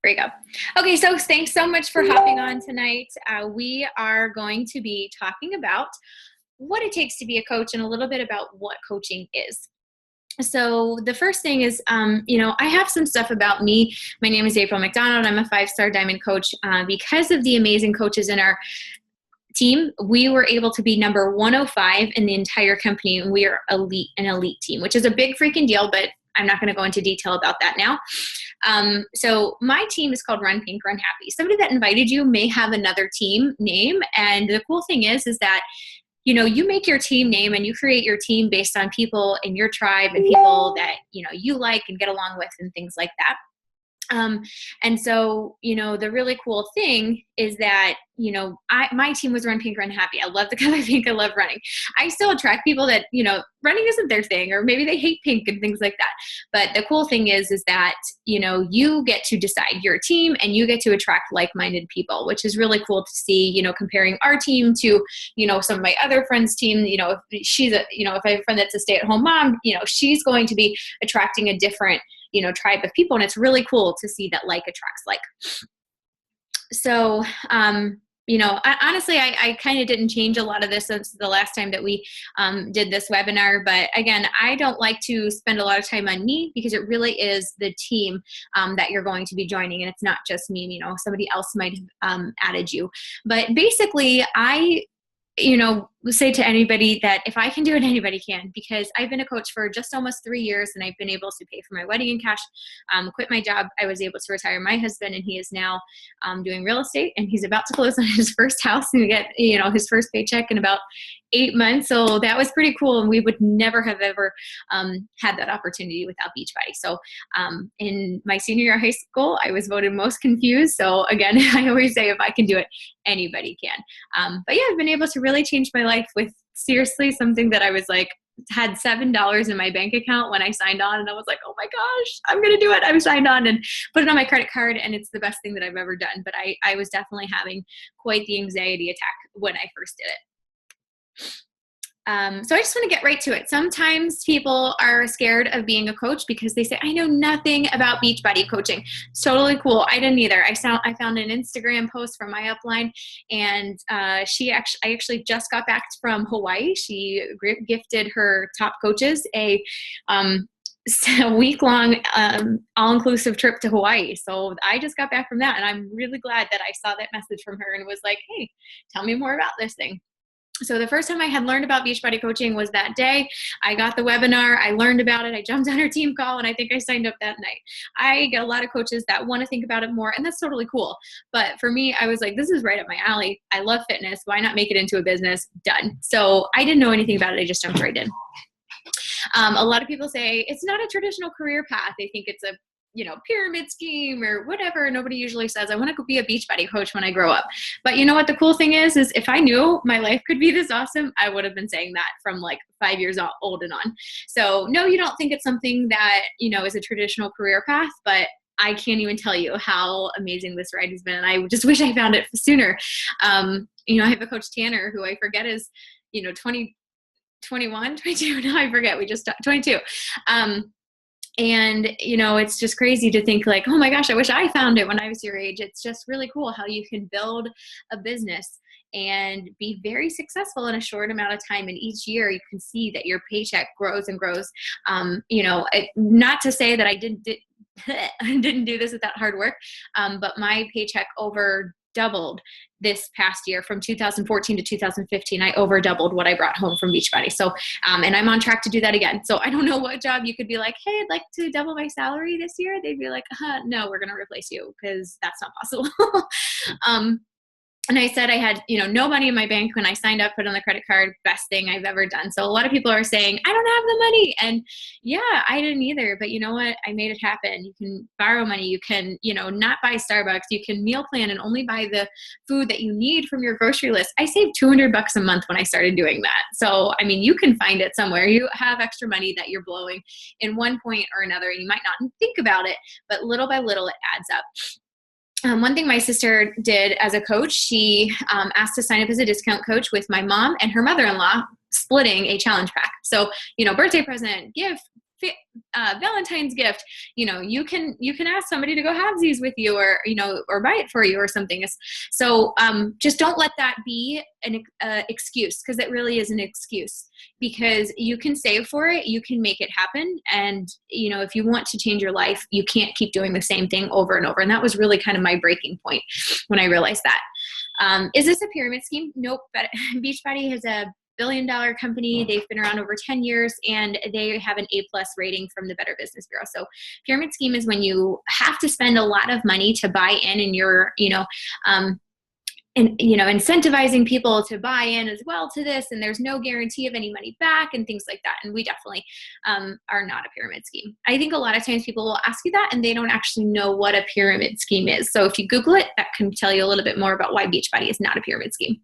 There you go. Okay, so thanks so much for hopping on tonight. We are going to be talking about what it takes to be a coach and a little bit about what coaching is. So the first thing is, I have some stuff about me. My name is April McDonald. I'm a 5-star diamond coach. Because of the amazing coaches in our team, we were able to be number 105 in the entire company, and we are an elite team, which is a big freaking deal, but I'm not going to go into detail about that now. So my team is called Run Pink, Run Happy. Somebody that invited you may have another team name, and the cool thing is that you make your team name and you create your team based on people in your tribe and people that you like and get along with and things like that. And so, the really cool thing is that, my team was Run Pink, Run Happy. I love the color pink. I love running. I still attract people that, running isn't their thing, or maybe they hate pink and things like that. But the cool thing is that, you get to decide your team and you get to attract like-minded people, which is really cool to see, comparing our team to, some of my other friends' team. If she's if I have a friend that's a stay-at-home mom, she's going to be attracting a different tribe of people. And it's really cool to see that like attracts like. So, I kind of didn't change a lot of this since the last time that we did this webinar. But again, I don't like to spend a lot of time on me because it really is the team that you're going to be joining. And it's not just me, somebody else might have added you. But basically, I say to anybody that if I can do it, anybody can, because I've been a coach for just almost 3 years and I've been able to pay for my wedding in cash, quit my job. I was able to retire my husband, and he is now doing real estate, and he's about to close on his first house and get, his first paycheck in about 8 months. So that was pretty cool. And we would never have ever had that opportunity without Beachbody. So in my senior year of high school, I was voted most confused. So again, I always say if I can do it, anybody can. But yeah, I've been able to really change my life with seriously something that I was like, had $7 in my bank account when I signed on, and I was like, oh my gosh, I'm going to do it. I signed on and put it on my credit card, and it's the best thing that I've ever done. But I was definitely having quite the anxiety attack when I first did it. So I just want to get right to it. Sometimes people are scared of being a coach because they say, I know nothing about Beachbody coaching. It's totally cool. I didn't either. I found an Instagram post from my upline, and I actually just got back from Hawaii. She gifted her top coaches a week-long all-inclusive trip to Hawaii. So I just got back from that, and I'm really glad that I saw that message from her and was like, hey, tell me more about this thing. So the first time I had learned about Beachbody coaching was that day. I got the webinar, I learned about it, I jumped on her team call, and I think I signed up that night. I get a lot of coaches that want to think about it more, and that's totally cool. But for me, I was like, this is right up my alley. I love fitness. Why not make it into a business? Done. So I didn't know anything about it. I just jumped right in. A lot of people say it's not a traditional career path. They think it's a pyramid scheme or whatever. Nobody usually says, I want to be a Beachbody coach when I grow up. But you know what the cool thing is if I knew my life could be this awesome, I would have been saying that from like 5 years old and on. So no, you don't think it's something that, is a traditional career path, but I can't even tell you how amazing this ride has been. And I just wish I found it sooner. I have a coach, Tanner, who I forget is, 21, 22. No, I forget. We just 22. And, it's just crazy to think like, oh my gosh, I wish I found it when I was your age. It's just really cool how you can build a business and be very successful in a short amount of time. And each year you can see that your paycheck grows and grows. Not to say that I didn't do this without hard work, but my paycheck over doubled this past year from 2014 to 2015. I over doubled what I brought home from Beachbody. So, and I'm on track to do that again. So I don't know what job you could be like, hey, I'd like to double my salary this year. They'd be like, no, we're going to replace you because that's not possible. And I said I had, no money in my bank when I signed up, put on the credit card, best thing I've ever done. So a lot of people are saying, I don't have the money. And yeah, I didn't either. But you know what? I made it happen. You can borrow money. You can, not buy Starbucks. You can meal plan and only buy the food that you need from your grocery list. I saved $200 a month when I started doing that. So, you can find it somewhere. You have extra money that you're blowing in one point or another. And you might not think about it, but little by little, it adds up. One thing my sister did as a coach, she asked to sign up as a discount coach with my mom and her mother-in-law, splitting a challenge pack. So, birthday present, gift, Valentine's gift, you can ask somebody to go halvesies with you, or or buy it for you or something. So just don't let that be an excuse, because it really is an excuse, because you can save for it, you can make it happen. And if you want to change your life, you can't keep doing the same thing over and over. And that was really kind of my breaking point when I realized that. Is this a pyramid scheme? Nope. But Beachbody has a billion-dollar company. They've been around over 10 years, and they have an A+ rating from the Better Business Bureau. So pyramid scheme is when you have to spend a lot of money to buy in, and you're, incentivizing people to buy in as well to this, and there's no guarantee of any money back and things like that. And we definitely are not a pyramid scheme. I think a lot of times people will ask you that and they don't actually know what a pyramid scheme is. So if you Google it, that can tell you a little bit more about why Beachbody is not a pyramid scheme.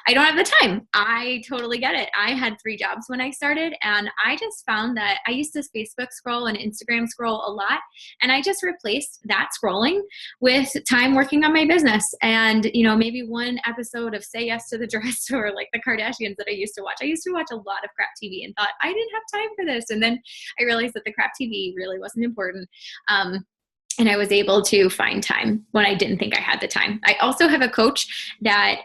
I don't have the time. I totally get it. I had 3 jobs when I started, and I just found that I used to Facebook scroll and Instagram scroll a lot, and I just replaced that scrolling with time working on my business. And, maybe one episode of Say Yes to the Dress, or like the Kardashians that I used to watch. I used to watch a lot of crap TV and thought I didn't have time for this. And then I realized that the crap TV really wasn't important. And I was able to find time when I didn't think I had the time. I also have a coach that,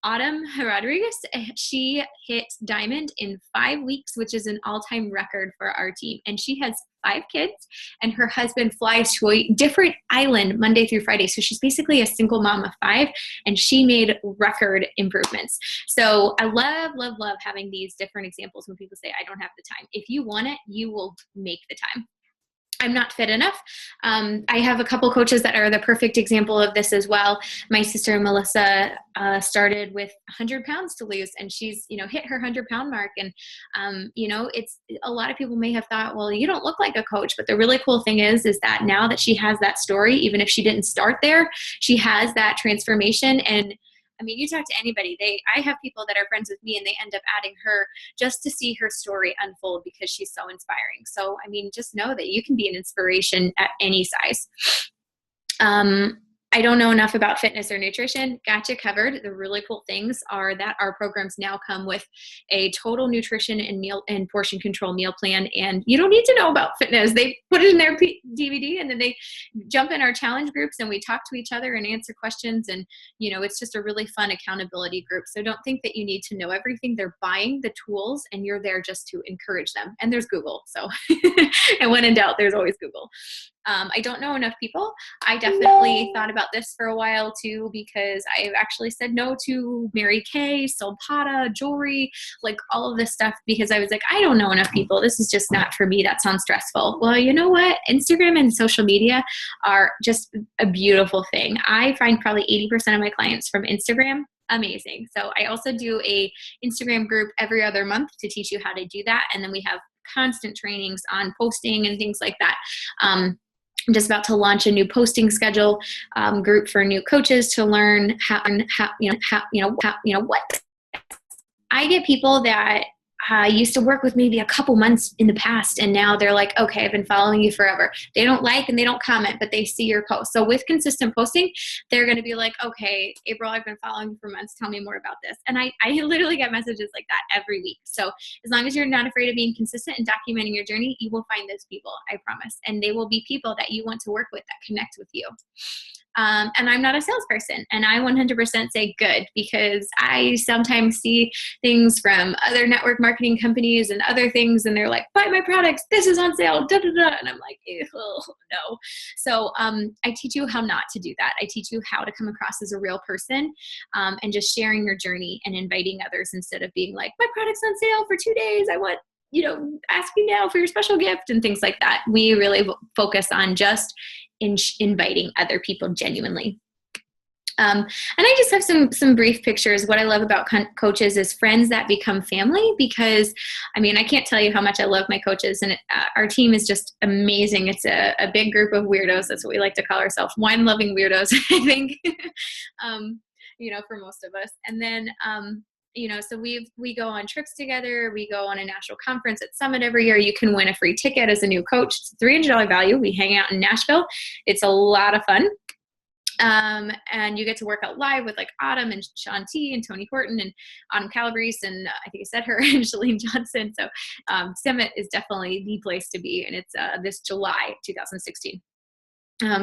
Autumn Rodriguez, she hit diamond in 5 weeks, which is an all-time record for our team. And she has 5 kids, and her husband flies to a different island Monday through Friday. So she's basically a single mom of 5, and she made record improvements. So I love, love, love having these different examples when people say, I don't have the time. If you want it, you will make the time. I'm not fit enough. I have a couple coaches that are the perfect example of this as well. My sister Melissa started with 100 pounds to lose, and she's hit her 100-pound mark. And it's a lot of people may have thought, well, you don't look like a coach. But the really cool thing is that now that she has that story, even if she didn't start there, she has that transformation. And I mean, you talk to anybody, I have people that are friends with me, and they end up adding her just to see her story unfold because she's so inspiring. So, I mean, just know that you can be an inspiration at any size. I don't know enough about fitness or nutrition. Got you covered. The really cool things are that our programs now come with a total nutrition and meal and portion control meal plan. And you don't need to know about fitness. They put it in their DVD, and then they jump in our challenge groups, and we talk to each other and answer questions. And, it's just a really fun accountability group. So don't think that you need to know everything. They're buying the tools, and you're there just to encourage them. And there's Google. So, and when in doubt, there's always Google. I don't know enough people. I definitely thought about this for a while too, because I've actually said no to Mary Kay, Solpata, jewelry, like all of this stuff, because I was like, I don't know enough people. This is just not for me. That sounds stressful. Well, you know what? Instagram and social media are just a beautiful thing. I find probably 80% of my clients from Instagram. Amazing. So I also do a Instagram group every other month to teach you how to do that. And then we have constant trainings on posting and things like that. I'm just about to launch a new posting schedule group for new coaches to learn what. I get people that used to work with maybe a couple months in the past, and now they're like, okay, I've been following you forever. They don't like and they don't comment, but they see your post. So with consistent posting, they're going to be like, okay, April, I've been following you for months. Tell me more about this. And I literally get messages like that every week. So as long as you're not afraid of being consistent and documenting your journey, you will find those people, I promise. And they will be people that you want to work with, that connect with you. And I'm not a salesperson, and I 100% say good, because I sometimes see things from other network marketing companies and other things, and they're like, buy my products, this is on sale, da, da, da. And I'm like, no. So I teach you how not to do that. I teach you how to come across as a real person, and just sharing your journey and inviting others, instead of being like, my product's on sale for 2 days, I want, ask me now for your special gift and things like that. We really focus on just inviting other people genuinely. And I just have some brief pictures. What I love about coaches is friends that become family, because I can't tell you how much I love my coaches, and our team is just amazing. It's a big group of weirdos. That's what we like to call ourselves, wine-loving weirdos, I think, for most of us. And then, so we go on trips together. We go on a national conference at Summit every year. You can win a free ticket as a new coach. It's a $300 value. We hang out in Nashville. It's a lot of fun. And you get to work out live with like Autumn and Sean T and Tony Horton and Autumn Calabrese. And I think I said her and Shalene Johnson. So Summit is definitely the place to be. And it's this July 2016.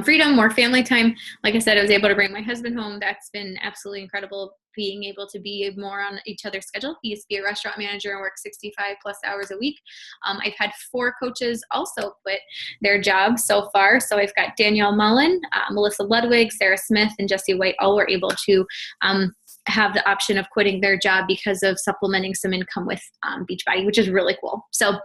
Freedom, more family time. Like I said, I was able to bring my husband home. That's been absolutely incredible, being able to be more on each other's schedule. He used to be a restaurant manager and work 65 plus hours a week. I've had 4 coaches also quit their jobs so far. So I've got Danielle Mullen, Melissa Ludwig, Sarah Smith, and Jesse White. All were able to have the option of quitting their job because of supplementing some income with Beachbody, which is really cool. So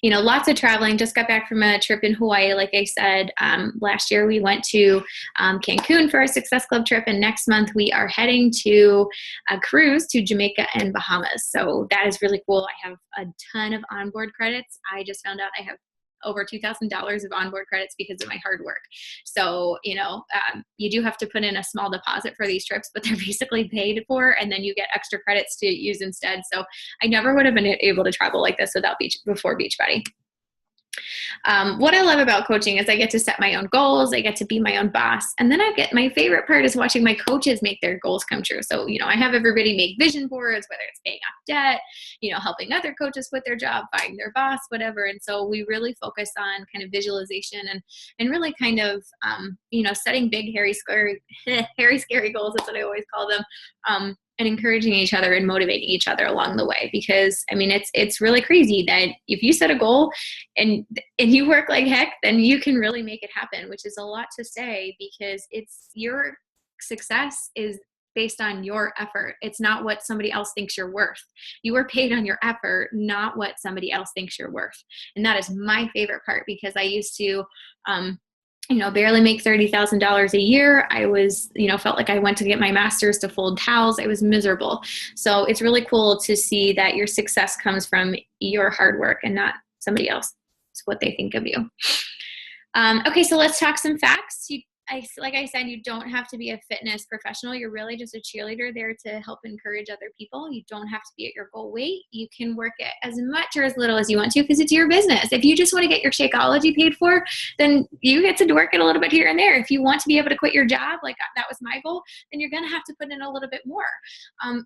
lots of traveling. Just got back from a trip in Hawaii. Like I said, last year we went to Cancun for our Success Club trip. And next month we are heading to a cruise to Jamaica and Bahamas. So that is really cool. I have a ton of onboard credits. I just found out I have over $2,000 of onboard credits because of my hard work. So, you do have to put in a small deposit for these trips, but they're basically paid for, and then you get extra credits to use instead. So I never would have been able to travel like this before Beachbody. What I love about coaching is I get to set my own goals. I get to be my own boss. And then my favorite part is watching my coaches make their goals come true. So, I have everybody make vision boards, whether it's paying off debt, helping other coaches quit their job, finding their boss, whatever. And so we really focus on kind of visualization and really kind of, setting big, hairy, scary goals. That's what I always call them. And encouraging each other and motivating each other along the way. Because it's really crazy that if you set a goal and you work like heck, then you can really make it happen, which is a lot to say, because it's your success is based on your effort. It's not what somebody else thinks you're worth. You are paid on your effort, not what somebody else thinks you're worth. And that is my favorite part, because I used to, barely make $30,000 a year. I was, felt like I went to get my master's to fold towels. I was miserable. So it's really cool to see that your success comes from your hard work and not somebody else. It's what they think of you. Okay, so let's talk some facts. Like I said, you don't have to be a fitness professional. You're really just a cheerleader there to help encourage other people. You don't have to be at your goal weight. You can work it as much or as little as you want to, because it's your business. If you just want to get your Shakeology paid for, then you get to work it a little bit here and there. If you want to be able to quit your job, like that was my goal, then you're going to have to put in a little bit more.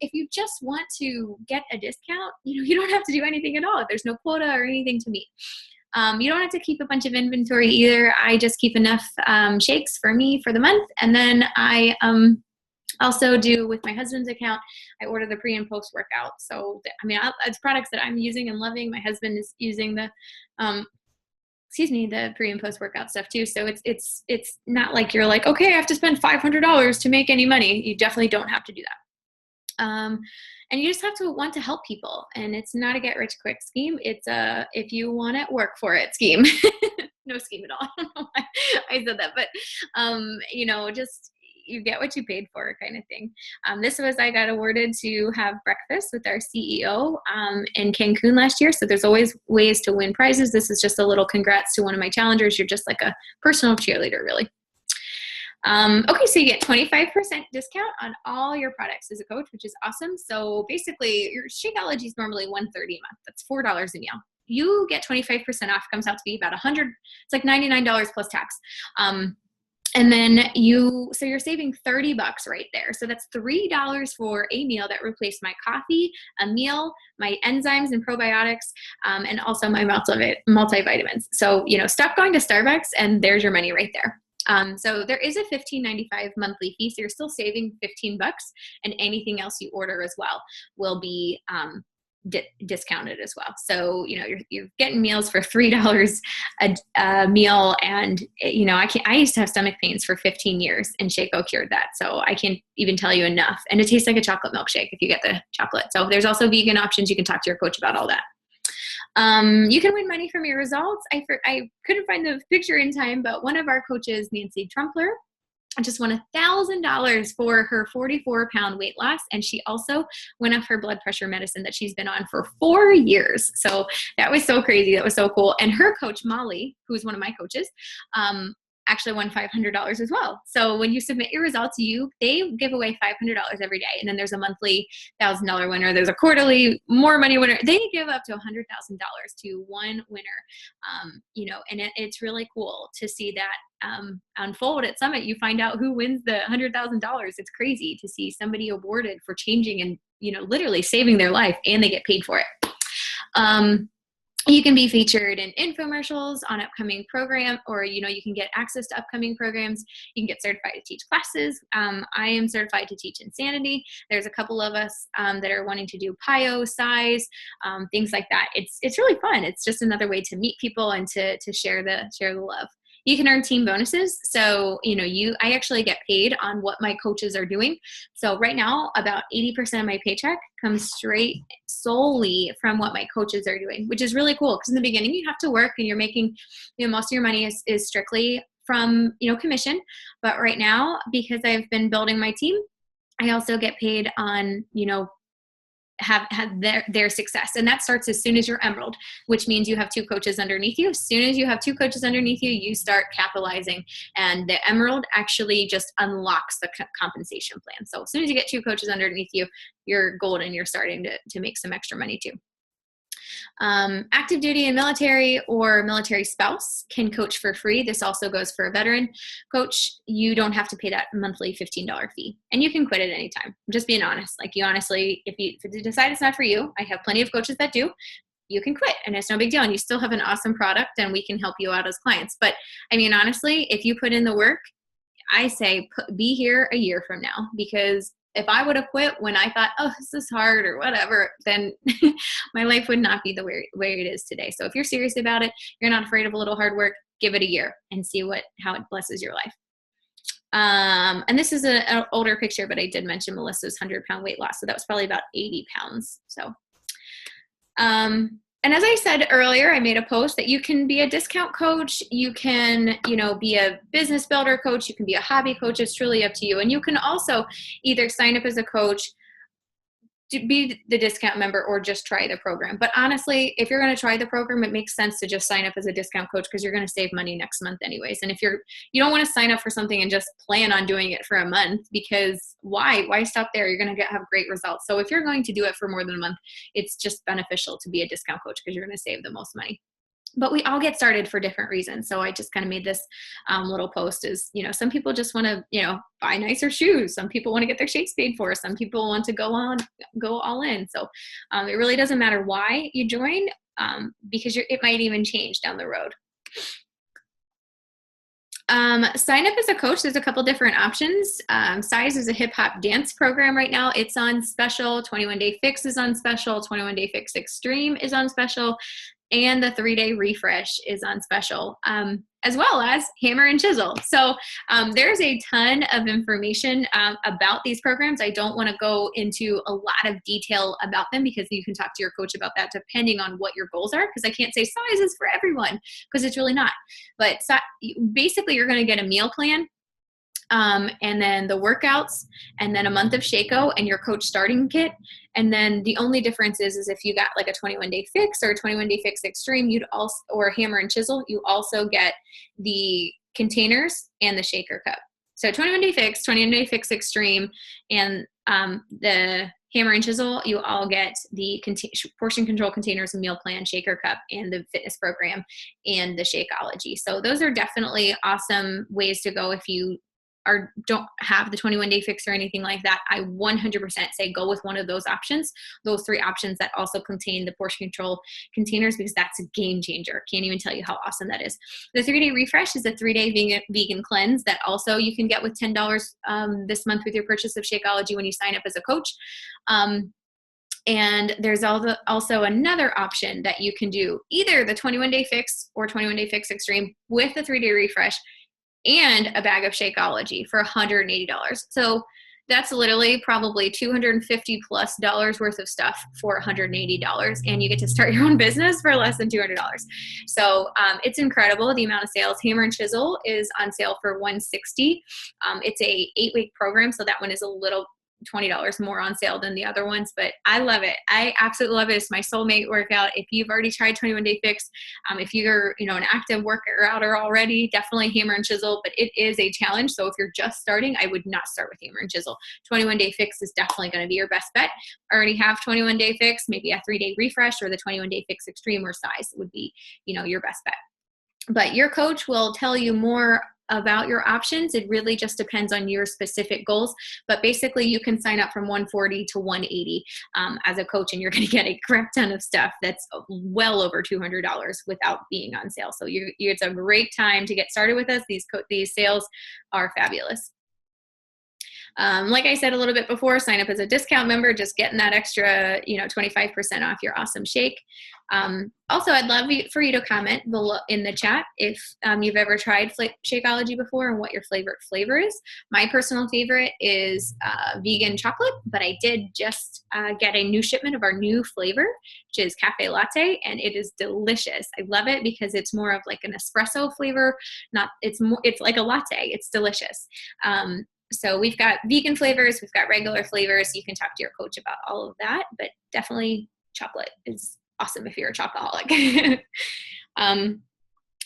If you just want to get a discount, you don't have to do anything at all. There's no quota or anything to meet. You don't have to keep a bunch of inventory either. I just keep enough shakes for me for the month. And then I also do with my husband's account, I order the pre and post workout. So, it's products that I'm using and loving. My husband is using the pre and post workout stuff too. So it's not like you're like, okay, I have to spend $500 to make any money. You definitely don't have to do that. And you just have to want to help people. And it's not a get rich quick scheme. It's a, if you want it, work for it scheme. No scheme at all. I don't know why I said that, but, just you get what you paid for kind of thing. I got awarded to have breakfast with our CEO in Cancun last year. So there's always ways to win prizes. This is just a little congrats to one of my challengers. You're just like a personal cheerleader, really. Okay, so you get 25% discount on all your products as a coach, which is awesome. So basically, your Shakeology is normally $130 a month. That's $4 a meal. You get 25% off. Comes out to be about $100. It's like $99 plus tax. And then you're saving $30 right there. So that's $3 for a meal that replaced my coffee, a meal, my enzymes and probiotics, and also my multivitamins. So, stop going to Starbucks and there's your money right there. So there is a $15.95 monthly fee. So you're still saving $15, and anything else you order as well will be discounted as well. So, you're getting meals for $3 a meal. And, I used to have stomach pains for 15 years, and Shakeo cured that. So I can't even tell you enough. And it tastes like a chocolate milkshake if you get the chocolate. So there's also vegan options. You can talk to your coach about all that. You can win money from your results. I couldn't find the picture in time, but one of our coaches, Nancy Trumpler, just won $1,000 for her 44-pound weight loss. And she also went off her blood pressure medicine that she's been on for 4 years. So that was so crazy. That was so cool. And her coach, Molly, who's one of my coaches, actually won $500 as well. So when you submit your results, they give away $500 every day. And then there's a monthly $1,000 winner. There's a quarterly more money winner. They give up to $100,000 to one winner. And it's really cool to see that unfold at Summit, you find out who wins the $100,000. It's crazy to see somebody awarded for changing and, literally saving their life, and they get paid for it. You can be featured in infomercials on upcoming program, or, you can get access to upcoming programs. You can get certified to teach classes. I am certified to teach Insanity. There's a couple of us that are wanting to do PIO size, things like that. It's really fun. It's just another way to meet people and to share the love. You can earn team bonuses. So, I actually get paid on what my coaches are doing. So right now, about 80% of my paycheck comes straight solely from what my coaches are doing, which is really cool. Because in the beginning, you have to work and you're making, most of your money is strictly from, commission. But right now, because I've been building my team, I also get paid on, have their success. And that starts as soon as you're Emerald, which means you have 2 coaches underneath you. As soon as you have 2 coaches underneath you, you start capitalizing, and the Emerald actually just unlocks the compensation plan. So as soon as you get 2 coaches underneath you, you're golden. You're starting to make some extra money too. Active duty and military or military spouse can coach for free. This also goes for a veteran coach. You don't have to pay that monthly $15 fee, and you can quit at any time. I'm just being honest. Like, you honestly, if you decide it's not for you, I have plenty of coaches that do. You can quit, and it's no big deal, and you still have an awesome product, and we can help you out as clients. But I mean, honestly, if you put in the work, I say be here a year from now, because if I would have quit when I thought, oh, this is hard or whatever, then my life would not be the way it is today. So if you're serious about it, you're not afraid of a little hard work, give it a year and see how it blesses your life. And this is an older picture, but I did mention Melissa's 100-pound weight loss. So that was probably about 80 pounds. So, and as I said earlier, I made a post that you can be a discount coach. You can, be a business builder coach. You can be a hobby coach. It's truly up to you. And you can also either sign up as a coach to be the discount member or just try the program. But honestly, if you're going to try the program, it makes sense to just sign up as a discount coach, because you're going to save money next month anyways. And if you don't want to sign up for something and just plan on doing it for a month, because why stop there? You're going to have great results. So if you're going to do it for more than a month, it's just beneficial to be a discount coach, because you're going to save the most money. But we all get started for different reasons. So I just kind of made this little post as, some people just want to, buy nicer shoes. Some people want to get their shakes paid for. Some people want to go all in. So it really doesn't matter why you join, because it might even change down the road. Sign up as a coach. There's a couple different options. Size is a hip hop dance program right now. It's on special. 21 Day Fix is on special. 21 Day Fix Extreme is on special. And the 3-day refresh is on special, as well as Hammer and Chisel. So there's a ton of information about these programs. I don't want to go into a lot of detail about them, because you can talk to your coach about that depending on what your goals are, because I can't say size is for everyone, because it's really not. But basically, you're going to get a meal plan, and then the workouts, and then a month of Shaco and your coach starting kit. And then the only difference is if you got like a 21 Day Fix or a 21 Day Fix Extreme, or Hammer and Chisel, you also get the containers and the shaker cup. So 21 Day Fix, 21 Day Fix Extreme, and the Hammer and Chisel, you all get the portion control containers, meal plan, shaker cup, and the fitness program and the Shakeology. So those are definitely awesome ways to go if you don't have the 21 Day Fix or anything like that. I 100% say go with one of those options, those 3 options that also contain the portion control containers, because that's a game changer. Can't even tell you how awesome that is. The 3-day refresh is a 3-day vegan cleanse that also you can get with $10 this month with your purchase of Shakeology when you sign up as a coach. And there's also another option that you can do, either the 21 Day Fix or 21 Day Fix Extreme with the 3-day refresh and a bag of Shakeology for $180. So that's literally probably $250+ worth of stuff for $180, and you get to start your own business for less than $200. So it's incredible, the amount of sales. Hammer and Chisel is on sale for $160. It's a 8-week program, so that one is a little $20 more on sale than the other ones, but I love it. I absolutely love it. It's my soulmate workout. If you've already tried 21 Day Fix, if you're, an active worker already, definitely Hammer and Chisel, but it is a challenge. So if you're just starting, I would not start with Hammer and Chisel. 21 Day Fix is definitely going to be your best bet. Already have 21 Day Fix, maybe a 3-day refresh, or the 21 Day Fix Extreme or size would be, your best bet. But your coach will tell you more about your options. It really just depends on your specific goals. But basically, you can sign up from 140 to 180 as a coach, and you're going to get a crap ton of stuff that's well over $200 without being on sale. So it's a great time to get started with us. These sales are fabulous. Like I said a little bit before, sign up as a discount member, just getting that extra, 25% off your awesome shake. Also, I'd love for you to comment below in the chat if you've ever tried Shakeology before and what your favorite flavor is. My personal favorite is vegan chocolate, but I did just get a new shipment of our new flavor, which is cafe latte, and it is delicious. I love it because it's more of like an espresso flavor. It's like a latte. It's delicious. So we've got vegan flavors, we've got regular flavors. You can talk to your coach about all of that, but definitely chocolate is awesome if you're a chocoholic.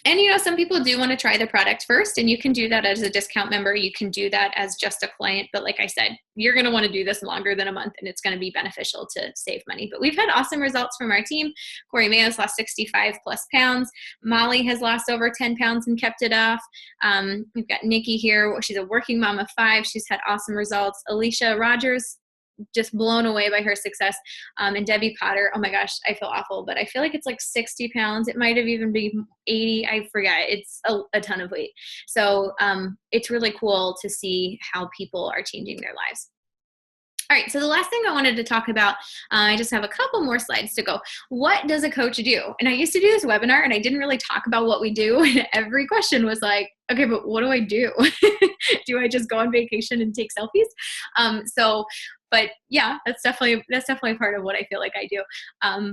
And, some people do want to try the product first, and you can do that as a discount member. You can do that as just a client. But like I said, you're going to want to do this longer than a month, and it's going to be beneficial to save money. But we've had awesome results from our team. Corey Mayo's lost 65 plus pounds. Molly has lost over 10 pounds and kept it off. We've got Nikki here. She's a working mom of 5. She's had awesome results. Alicia Rogers, just blown away by her success. And Debbie Potter, oh my gosh, I feel awful, but I feel like it's like 60 pounds. It might have even been 80. I forget. It's a ton of weight. So it's really cool to see how people are changing their lives. All right, so the last thing I wanted to talk about, I just have a couple more slides to go. What does a coach do? And I used to do this webinar, and I didn't really talk about what we do. And every question was like, okay, but what do I do? Do I just go on vacation and take selfies? But yeah, that's definitely part of what I feel like I do.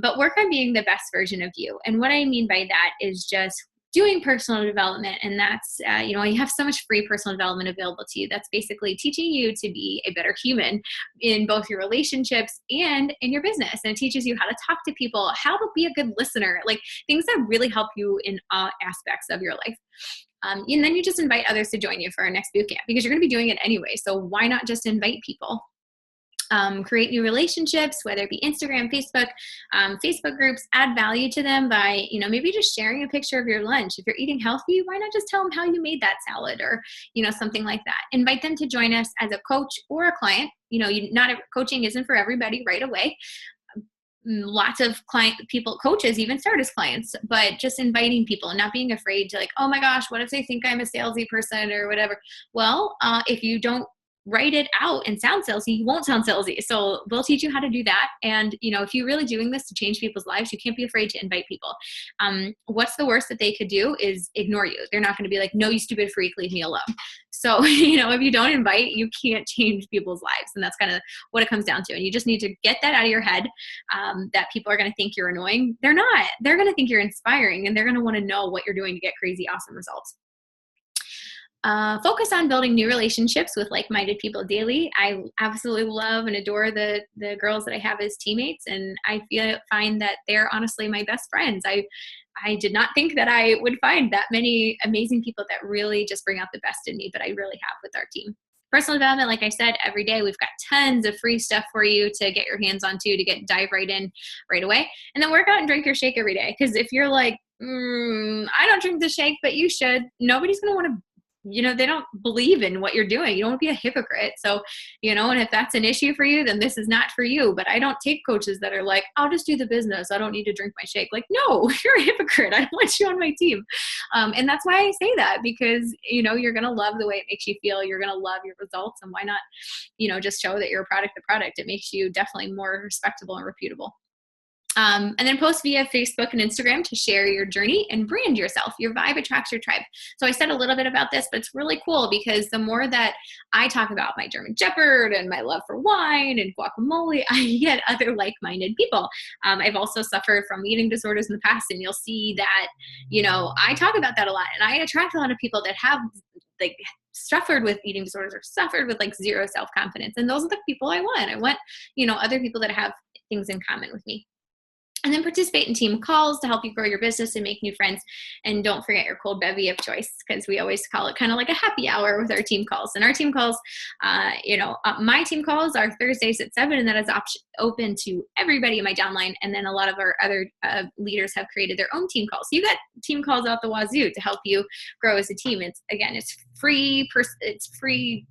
But work on being the best version of you. And what I mean by that is just doing personal development. And that's, you have so much free personal development available to you. That's basically teaching you to be a better human in both your relationships and in your business. And it teaches you how to talk to people, how to be a good listener, like things that really help you in all aspects of your life. And then you just invite others to join you for our next boot camp because you're going to be doing it anyway. So why not just invite people? Create new relationships, whether it be Instagram, Facebook groups, add value to them by, maybe just sharing a picture of your lunch. If you're eating healthy, why not just tell them how you made that salad or, something like that. Invite them to join us as a coach or a client. Coaching isn't for everybody right away. Lots of coaches even start as clients, but just inviting people and not being afraid to like, oh my gosh, what if they think I'm a salesy person or whatever? Well, if you don't write it out and sound salesy, you won't sound salesy. So we'll teach you how to do that. And, if you're really doing this to change people's lives, you can't be afraid to invite people. What's the worst that they could do is ignore you. They're not going to be like, no, you stupid freak, leave me alone. So, if you don't invite, you can't change people's lives. And that's kind of what it comes down to. And you just need to get that out of your head, that people are going to think you're annoying. They're not. They're going to think you're inspiring, and they're going to want to know what you're doing to get crazy, awesome results. Focus on building new relationships with like-minded people daily. I absolutely love and adore the girls that I have as teammates, and I find that they're honestly my best friends. I did not think that I would find that many amazing people that really just bring out the best in me, but I really have with our team. Personal development, like I said, every day we've got tons of free stuff for you to get your hands on to dive right in right away. And then work out and drink your shake every day. Because if you're like, I don't drink the shake, but you should, nobody's going to want to, they don't believe in what you're doing. You don't want to be a hypocrite. So, and if that's an issue for you, then this is not for you. But I don't take coaches that are like, I'll just do the business. I don't need to drink my shake. Like, no, you're a hypocrite. I don't want you on my team. And that's why I say that, because, you're going to love the way it makes you feel. You're going to love your results. And why not, just show that you're a product of product. It makes you definitely more respectable and reputable. And then post via Facebook and Instagram to share your journey and brand yourself. Your vibe attracts your tribe. So I said a little bit about this, but it's really cool because the more that I talk about my German Shepherd and my love for wine and guacamole, I get other like-minded people. I've also suffered from eating disorders in the past, and you'll see that, I talk about that a lot, and I attract a lot of people that have suffered with eating disorders or suffered with zero self-confidence. And those are the people I want. I want, other people that have things in common with me. And then participate in team calls to help you grow your business and make new friends. And don't forget your cold bevy of choice, because we always call it kind of like a happy hour with our team calls. And our team calls, my team calls are Thursdays at 7, and that is open to everybody in my downline. And then a lot of our other leaders have created their own team calls. So you got team calls out the wazoo to help you grow as a team. It's free. It's free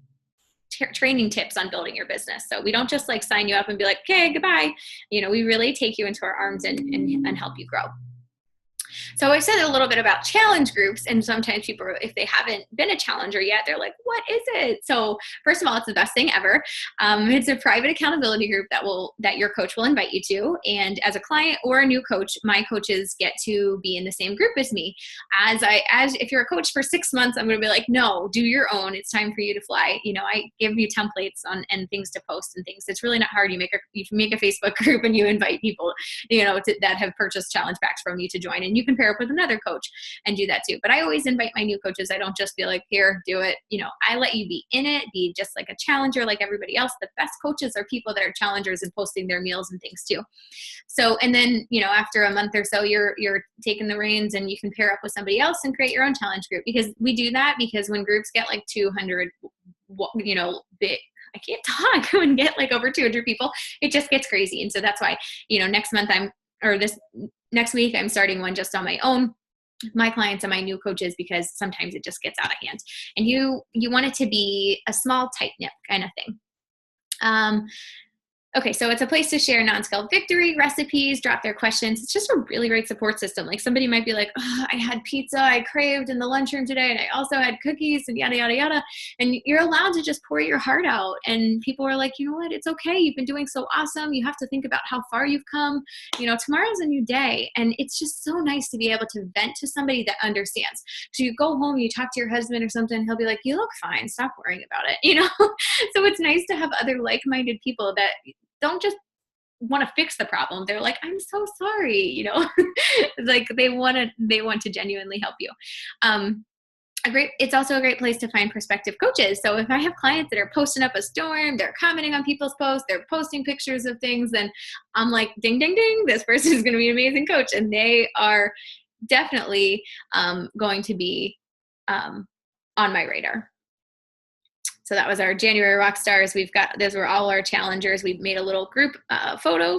training tips on building your business. So we don't just like sign you up and be like, okay, goodbye. We really take you into our arms and help you grow. So I said a little bit about challenge groups, and sometimes people, if they haven't been a challenger yet, they're like, what is it? So first of all, it's the best thing ever. It's a private accountability group that your coach will invite you to. And as a client or a new coach, my coaches get to be in the same group as me. If you're a coach for 6 months, I'm going to be like, no, do your own. It's time for you to fly. I give you templates and things to post and things. It's really not hard. You make a Facebook group and you invite people, that have purchased challenge packs from you to join, and you can pair up with another coach and do that too. But I always invite my new coaches. I don't just be like, here, do it. I let you be in it, be just like a challenger like everybody else. The best coaches are people that are challengers and posting their meals and things too. So, and then, after a month or so, you're taking the reins and you can pair up with somebody else and create your own challenge group, because we do that because when groups get like 200, big, I can't talk, when get like over 200 people, it just gets crazy. And so that's why, next week, I'm starting one just on my own, my clients and my new coaches, because sometimes it just gets out of hand, and you want it to be a small, tight knit kind of thing. Okay, so it's a place to share non-scale victory recipes, drop their questions. It's just a really great support system. Like somebody might be like, oh, I had pizza I craved in the lunchroom today, and I also had cookies and yada, yada, yada. And you're allowed to just pour your heart out. And people are like, you know what? It's okay. You've been doing so awesome. You have to think about how far you've come. Tomorrow's a new day. And it's just so nice to be able to vent to somebody that understands. So you go home, you talk to your husband or something, he'll be like, you look fine. Stop worrying about it. So it's nice to have other like-minded people that don't just want to fix the problem. They're like, I'm so sorry, like they want to genuinely help you. It's also a great place to find prospective coaches. So if I have clients that are posting up a storm, they're commenting on people's posts, they're posting pictures of things, then I'm like, ding, ding, ding, this person is going to be an amazing coach. And they are definitely going to be on my radar. So that was our January rock stars. Those were all our challengers. We've made a little group photo.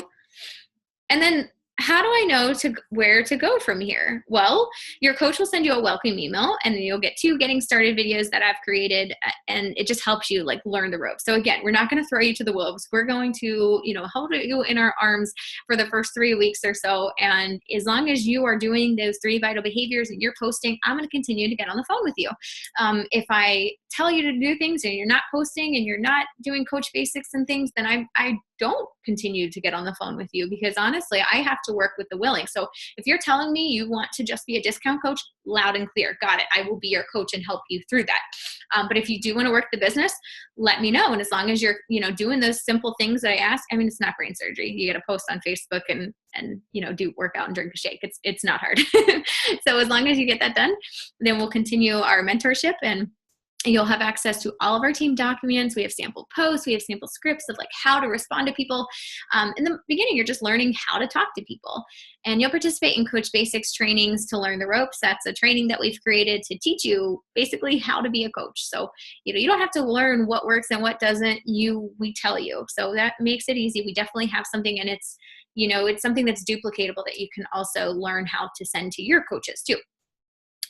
And then how do I know where to go from here? Well, your coach will send you a welcome email, and then you'll get 2 getting started videos that I've created, and it just helps you like learn the ropes. So again, we're not going to throw you to the wolves. We're going to, hold you in our arms for the first 3 weeks or so. And as long as you are doing those 3 vital behaviors and you're posting, I'm going to continue to get on the phone with you. If I tell you to do things and you're not posting and you're not doing coach basics and things, then I don't continue to get on the phone with you, because honestly, I have to work with the willing. So if you're telling me you want to just be a discount coach, loud and clear, got it. I will be your coach and help you through that. But if you do want to work the business, let me know. And as long as you're, doing those simple things that I ask, it's not brain surgery. You got to post on Facebook and do workout and drink a shake. It's not hard. So as long as you get that done, then we'll continue our mentorship, and you'll have access to all of our team documents. We have sample posts. We have sample scripts of like how to respond to people. In the beginning, you're just learning how to talk to people. And you'll participate in Coach Basics trainings to learn the ropes. That's a training that we've created to teach you basically how to be a coach. So, you don't have to learn what works and what doesn't. We tell you. So that makes it easy. We definitely have something, and it's something that's duplicatable that you can also learn how to send to your coaches too.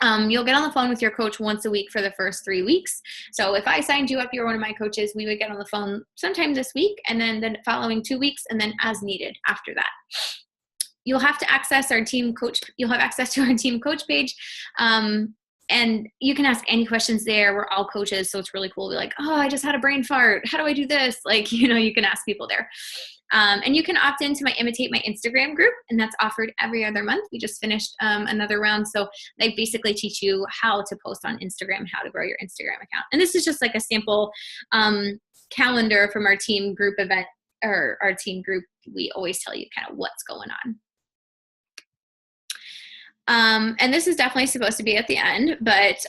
You'll get on the phone with your coach once a week for the first 3 weeks. So if I signed you up, you're one of my coaches, we would get on the phone sometime this week, and then the following 2 weeks, and then as needed after that. You'll have to access our team coach. You'll have access to our team coach page. And you can ask any questions there. We're all coaches, so it's really cool. We're like, oh, I just had a brain fart. How do I do this? Like, you can ask people there. And you can opt into my Imitate My Instagram group, and that's offered every other month. We just finished another round. So they basically teach you how to post on Instagram, how to grow your Instagram account. And this is just like a sample calendar from our team group event, or our team group. We always tell you kind of what's going on. And this is definitely supposed to be at the end, but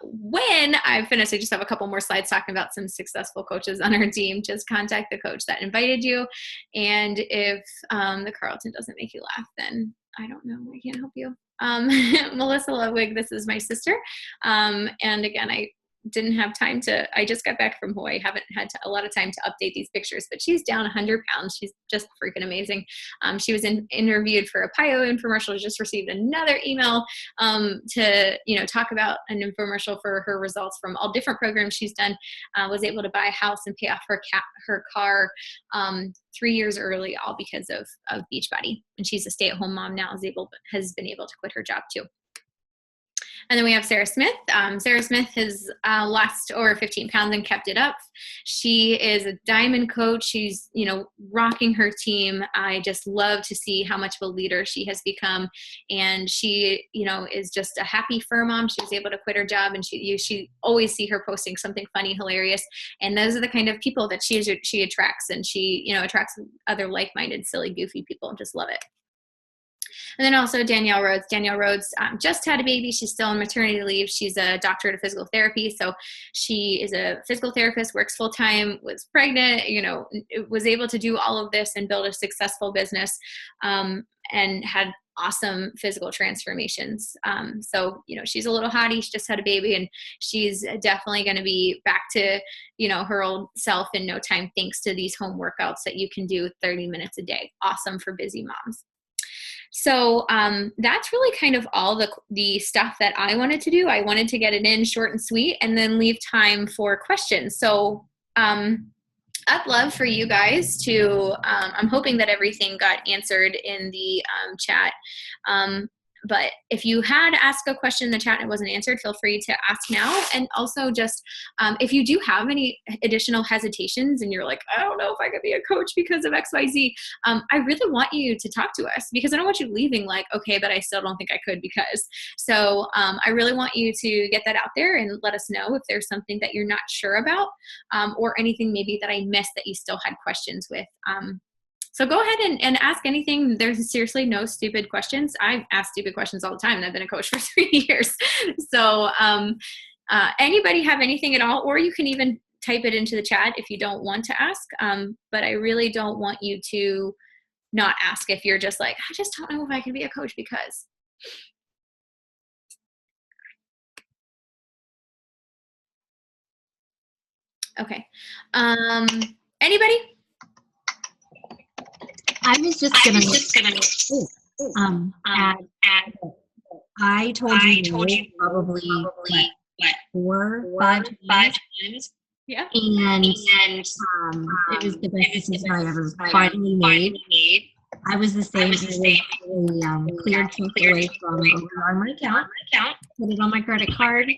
when I've finished, I just have a couple more slides talking about some successful coaches on our team. Just contact the coach that invited you. And if the Carlton doesn't make you laugh, then I don't know, I can't help you. Melissa Ludwig, this is my sister. And again, I didn't have time I just got back from Hawaii. Haven't had a lot of time to update these pictures, but she's down 100 pounds. She's just freaking amazing. She was interviewed for a PIO infomercial. She just received another email to, talk about an infomercial for her results from all different programs she's done. Was able to buy a house and pay off her car 3 years early, all because of Beachbody. And she's a stay-at-home mom now, has been able to quit her job too. And then we have Sarah Smith. Sarah Smith has lost over 15 pounds and kept it up. She is a diamond coach. She's, rocking her team. I just love to see how much of a leader she has become. And she, is just a happy fur mom. She was able to quit her job, and she always see her posting something funny, hilarious. And those are the kind of people that she attracts, and she, attracts other like-minded, silly, goofy people. Just love it. And then also Danielle Rhodes. Danielle Rhodes just had a baby. She's still on maternity leave. She's a doctorate of physical therapy. So she is a physical therapist, works full-time, was pregnant, was able to do all of this and build a successful business, and had awesome physical transformations. So, she's a little hottie. She just had a baby, and she's definitely going to be back to, her old self in no time, thanks to these home workouts that you can do 30 minutes a day. Awesome for busy moms. So that's really kind of all the stuff that I wanted to do. I wanted to get it in short and sweet, and then leave time for questions. So I'd love for you guys to, I'm hoping that everything got answered in the chat. But if you had asked a question in the chat and it wasn't answered, feel free to ask now. And also just, if you do have any additional hesitations and you're like, I don't know if I could be a coach because of XYZ, I really want you to talk to us, because I don't want you leaving like, okay, but I still don't think I could because. So I really want you to get that out there and let us know if there's something that you're not sure about, or anything maybe that I missed that you still had questions with. So go ahead and ask anything. There's seriously no stupid questions. I ask stupid questions all the time, and I've been a coach for 3 years. So anybody have anything at all, or you can even type it into the chat if you don't want to ask. But I really don't want you to not ask if you're just like, I just don't know if I can be a coach because. Okay. Anybody? I was just gonna add. I told you probably 4 or 5 times. Yeah. And it was the best decision I ever finally made. I was the same. I cleared chunk away from on my account, put it on my credit card.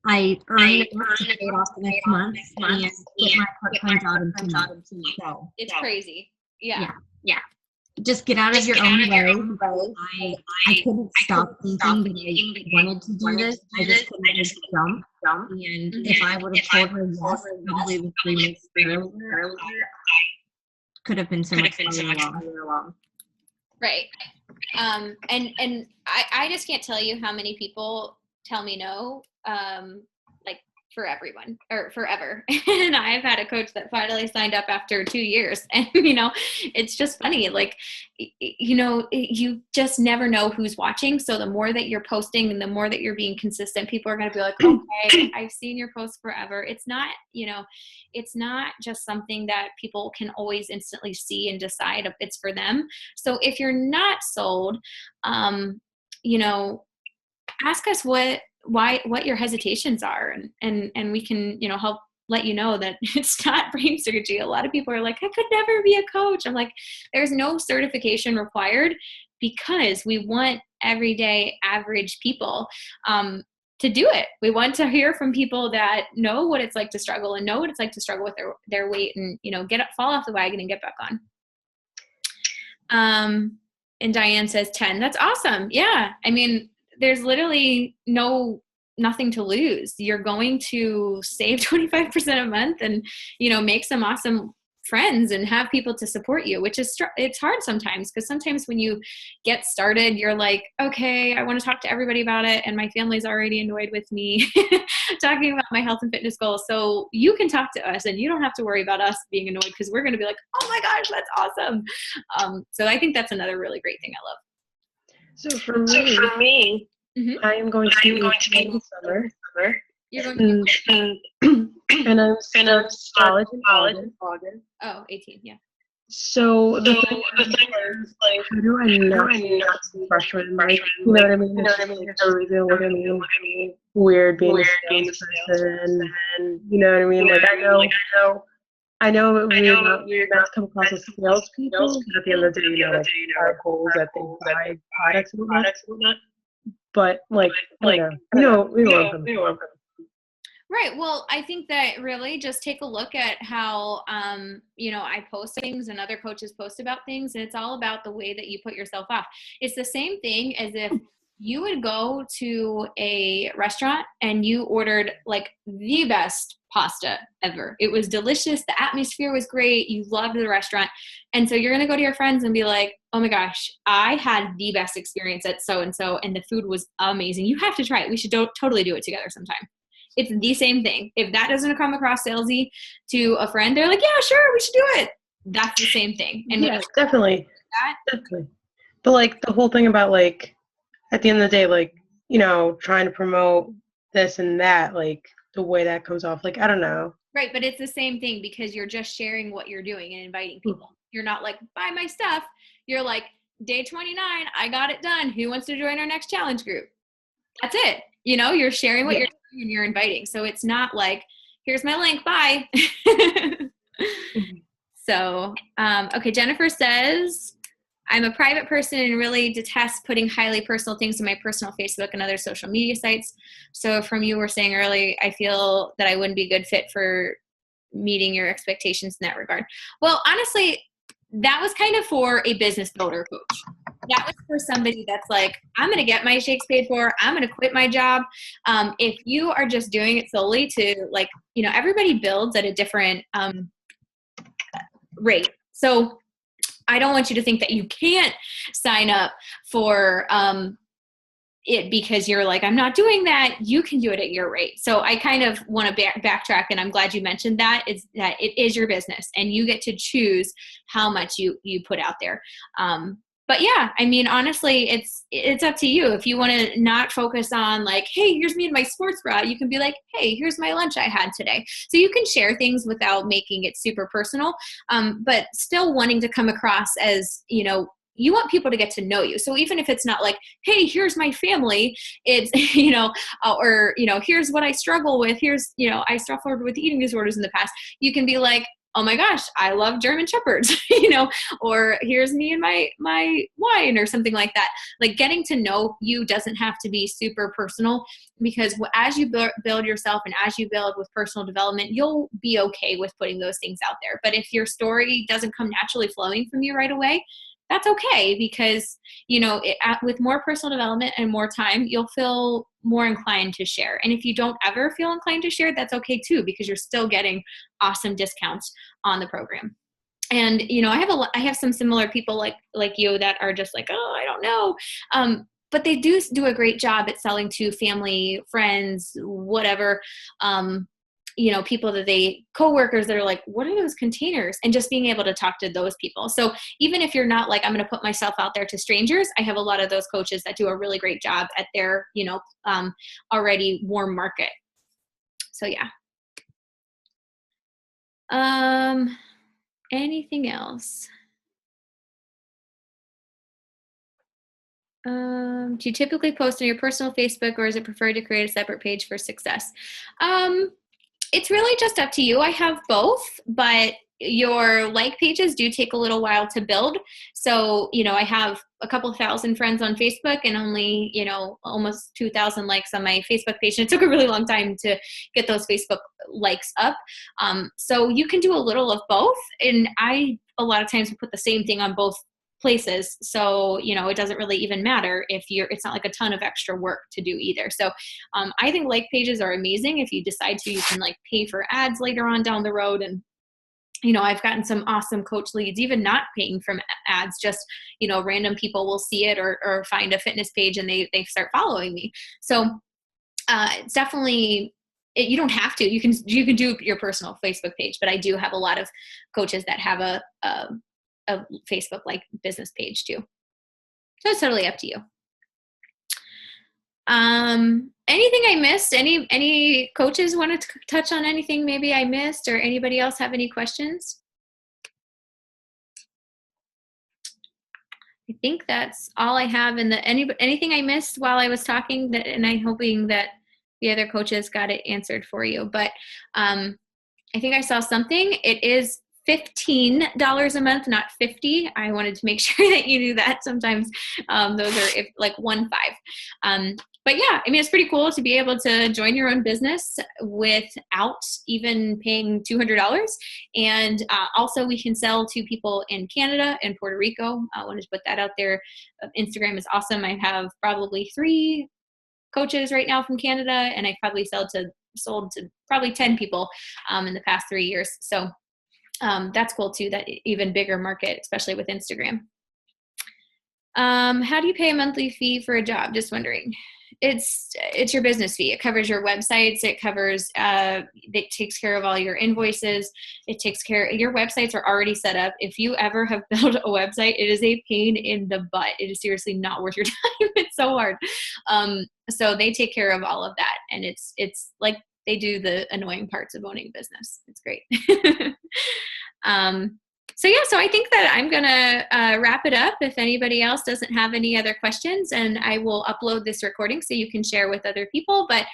I earned enough to pay it off the next month and quit my part-time job in 2 months. So it's crazy. Yeah. Just get out of your own way. I couldn't stop thinking that I wanted to do this. I just couldn't just jump. And if I would have told her yes, probably with 3 months earlier, could have been so much farther along. Right. And I just can't tell you how many people tell me no, like for everyone or forever. And I've had a coach that finally signed up after 2 years. And, it's just funny. Like, you just never know who's watching. So the more that you're posting and the more that you're being consistent, people are going to be like, okay, I've seen your post forever. It's not, it's not just something that people can always instantly see and decide if it's for them. So if you're not sold, ask us what your hesitations are, and we can, help let you know that it's not brain surgery. A lot of people are like, I could never be a coach. I'm like, there's no certification required, because we want everyday average people to do it. We want to hear from people that know what it's like to struggle and know what it's like to struggle with their weight and, fall off the wagon and get back on. And Diane says 10. That's awesome. Yeah. I mean, there's literally nothing to lose. You're going to save 25% a month and, make some awesome friends and have people to support you, which is, it's hard sometimes, because sometimes when you get started, you're like, okay, I want to talk to everybody about it, and my family's already annoyed with me talking about my health and fitness goals. So you can talk to us and you don't have to worry about us being annoyed, because we're going to be like, oh my gosh, that's awesome. So I think that's another really great thing I love. So for me, I am going to be in the summer. You're going to and I'm starting college in August. Oh, 18, yeah. So the thing is, like, how do I not be a freshman? Like, you know what I mean? Everybody's gonna look at me weird being a salesperson. You know what I mean? Like, I know it weird not to come across as salespeople, but at the end of the day, you know, like, our goals that they buy products and whatnot. But like, I don't know. We know. Right. Well, I think that really just take a look at how, I post things and other coaches post about things, and it's all about the way that you put yourself off. It's the same thing as if you would go to a restaurant and you ordered like the best pasta ever. It was delicious. The atmosphere was great. You loved the restaurant. And so you're going to go to your friends and be like, oh my gosh, I had the best experience at so-and-so, and the food was amazing. You have to try it. We should totally do it together sometime. It's the same thing. If that doesn't come across salesy to a friend, they're like, yeah, sure, we should do it. That's the same thing. And yeah, definitely. But like the whole thing about like, at the end of the day, like, you know, trying to promote this and that, like the way that comes off, like, I don't know. Right. But it's the same thing, because you're just sharing what you're doing and inviting people. You're not like, buy my stuff. You're like, day 29, I got it done. Who wants to join our next challenge group? That's it. You know, you're sharing what you're doing and you're inviting. So it's not like, here's my link, bye. So, okay. Jennifer says, I'm a private person and really detest putting highly personal things in my personal Facebook and other social media sites. So from you were saying earlier, I feel that I wouldn't be a good fit for meeting your expectations in that regard. Well, honestly, that was kind of for a business builder coach. That was for somebody that's like, I'm going to get my shakes paid for. I'm going to quit my job. If you are just doing it solely to, like, you know, everybody builds at a different rate. So I don't want you to think that you can't sign up for it because you're like, I'm not doing that. You can do it at your rate. So I kind of want to backtrack, and I'm glad you mentioned that, is that it is your business and you get to choose how much you put out there. But yeah, I mean, honestly, it's up to you. If you want to not focus on like, hey, here's me in my sports bra, you can be like, hey, here's my lunch I had today. So you can share things without making it super personal, but still wanting to come across as, you know, you want people to get to know you. So even if it's not like, hey, here's my family, it's, you know, or, you know, here's what I struggle with. Here's, you know, I struggled with eating disorders in the past. You can be like, oh my gosh, I love German Shepherds, you know, or here's me and my wine or something like that. Like, getting to know you doesn't have to be super personal, because as you build yourself and as you build with personal development, you'll be okay with putting those things out there. But if your story doesn't come naturally flowing from you right away, that's okay, because, you know, with more personal development and more time, you'll feel more inclined to share. And if you don't ever feel inclined to share, that's okay too, because you're still getting awesome discounts on the program. And, you know, I have some similar people like you that are just like, oh, I don't know. But they do a great job at selling to family, friends, whatever, you know, people that coworkers that are like, what are those containers? And just being able to talk to those people. So even if you're not like, I'm going to put myself out there to strangers, I have a lot of those coaches that do a really great job at their, you know, already warm market. So yeah. Anything else? Do you typically post on your personal Facebook, or is it preferred to create a separate page for success? It's really just up to you. I have both, but your like pages do take a little while to build. So, you know, I have a couple thousand friends on Facebook and only, you know, almost 2,000 likes on my Facebook page. And it took a really long time to get those Facebook likes up. So you can do a little of both. And I, a lot of times, put the same thing on both places. So, you know, it doesn't really even matter if it's not like a ton of extra work to do either. So I think like pages are amazing. If you decide to, you can like pay for ads later on down the road. And I've gotten some awesome coach leads, even not paying from ads, just, random people will see it or find a fitness page and they start following me. So it's definitely, you don't have to, you can do your personal Facebook page, but I do have a lot of coaches that have a Facebook like business page too. So it's totally up to you. Anything I missed? Any coaches want to touch on anything maybe I missed, or anybody else have any questions? I think that's all I have. And anything I missed while I was talking, and I'm hoping that the other coaches got it answered for you. But I think I saw something. It is $15 a month, not 50. I wanted to make sure that you knew that. Sometimes those are like 1.5. But yeah, I mean, it's pretty cool to be able to join your own business without even paying $200. And also we can sell to people in Canada and Puerto Rico. I wanted to put that out there. Instagram is awesome. I have probably 3 coaches right now from Canada, and I probably sold to probably 10 people in the past 3 years. So that's cool too, that even bigger market, especially with Instagram. How do you pay a monthly fee for a job? Just wondering. It's your business fee. It covers your websites. It covers, it takes care of all your invoices. It takes care, your websites are already set up. If you ever have built a website, it is a pain in the butt. It is seriously not worth your time. It's so hard. So they take care of all of that. And it's like they do the annoying parts of owning a business. It's great. So I think that I'm going to wrap it up if anybody else doesn't have any other questions, and I will upload this recording so you can share with other people. But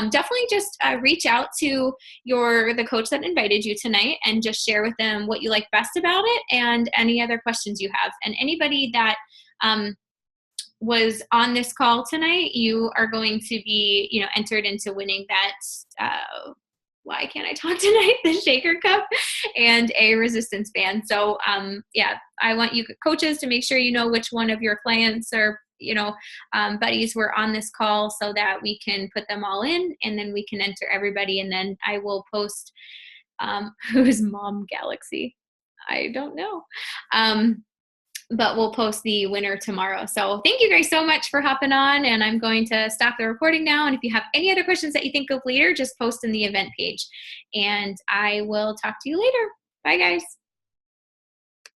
definitely just reach out to the coach that invited you tonight and just share with them what you like best about it and any other questions you have. And anybody that was on this call tonight, you are going to be, entered into winning that why can't I talk tonight? The shaker cup and a resistance band. So I want you coaches to make sure you know which one of your clients or buddies were on this call so that we can put them all in, and then we can enter everybody, and then I will post who's Mom Galaxy. I don't know. But we'll post the winner tomorrow. So thank you guys so much for hopping on, and I'm going to stop the recording now. And if you have any other questions that you think of later, just post in the event page, and I will talk to you later. Bye guys.